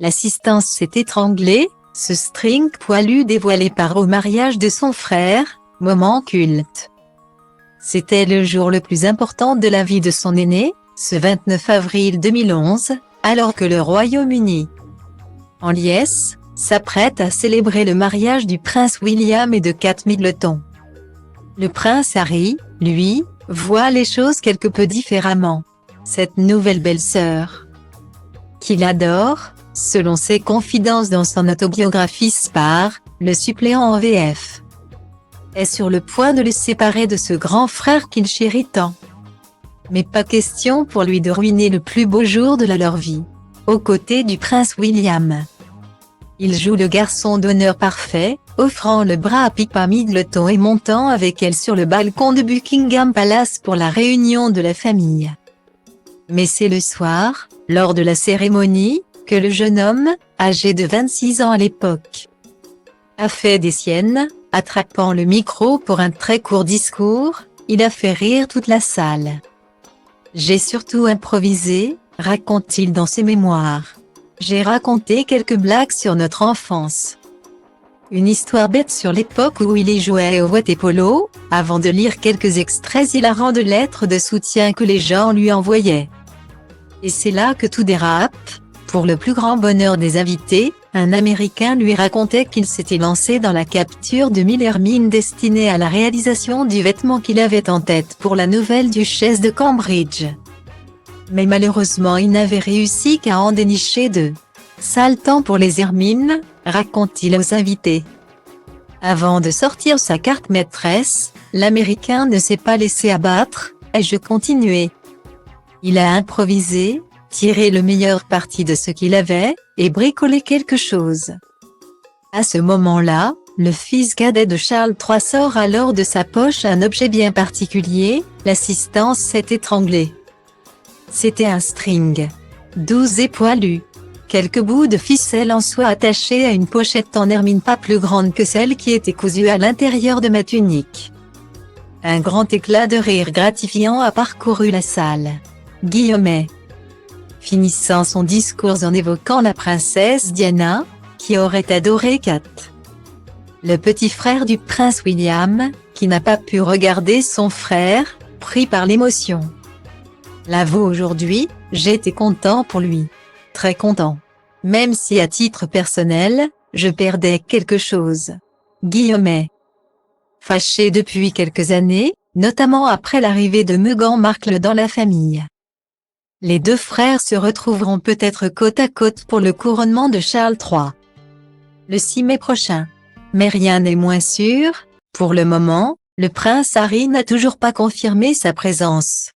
L'assistance s'est étranglée, ce string poilu dévoilé part au mariage de son frère, moment culte. C'était le jour le plus important de la vie de son aîné, ce 29 avril 2011, alors que le Royaume-Uni, en liesse, s'apprête à célébrer le mariage du prince William et de Kate Middleton. Le prince Harry, lui, voit les choses quelque peu différemment. Cette nouvelle belle-sœur, qu'il adore, selon ses confidences dans son autobiographie Spare, le suppléant en VF, est sur le point de le séparer de ce grand frère qu'il chérit tant. Mais pas question pour lui de ruiner le plus beau jour de leur vie, aux côtés du prince William. Il joue le garçon d'honneur parfait, offrant le bras à Pippa Middleton et montant avec elle sur le balcon de Buckingham Palace pour la réunion de la famille. Mais c'est le soir, lors de la cérémonie, que le jeune homme, âgé de 26 ans à l'époque, a fait des siennes, attrapant le micro pour un très court discours. Il a fait rire toute la salle. « J'ai surtout improvisé », raconte-t-il dans ses mémoires. « J'ai raconté quelques blagues sur notre enfance. Une histoire bête sur l'époque où il y jouait au water-polo, avant de lire quelques extraits hilarants de lettres de soutien que les gens lui envoyaient. Et c'est là que tout dérape. Pour le plus grand bonheur des invités, un Américain lui racontait qu'il s'était lancé dans la capture de 1000 hermines destinées à la réalisation du vêtement qu'il avait en tête pour la nouvelle duchesse de Cambridge. Mais malheureusement il n'avait réussi qu'à en dénicher 2. Sale temps pour les hermines, raconte-t-il aux invités. Avant de sortir sa carte maîtresse, l'Américain ne s'est pas laissé abattre, ai-je continué. Il a improvisé, tiré le meilleur parti de ce qu'il avait, et bricolé quelque chose. À ce moment-là, le fils cadet de Charles III sort alors de sa poche un objet bien particulier, l'assistance s'est étranglée. C'était un string, doux et poilu. Quelques bouts de ficelle en soie attachés à une pochette en hermine pas plus grande que celle qui était cousue à l'intérieur de ma tunique. Un grand éclat de rire gratifiant a parcouru la salle. Guillaumet. Finissant son discours en évoquant la princesse Diana, qui aurait adoré Kate. Le petit frère du prince William, qui n'a pas pu regarder son frère, pris par l'émotion. L'avoue aujourd'hui, j'étais content pour lui. Très content. Même si à titre personnel, je perdais quelque chose. Guillaumet. Fâché depuis quelques années, notamment après l'arrivée de Meghan Markle dans la famille. Les 2 frères se retrouveront peut-être côte à côte pour le couronnement de Charles III. Le 6 mai prochain. Mais rien n'est moins sûr, pour le moment, le prince Harry n'a toujours pas confirmé sa présence.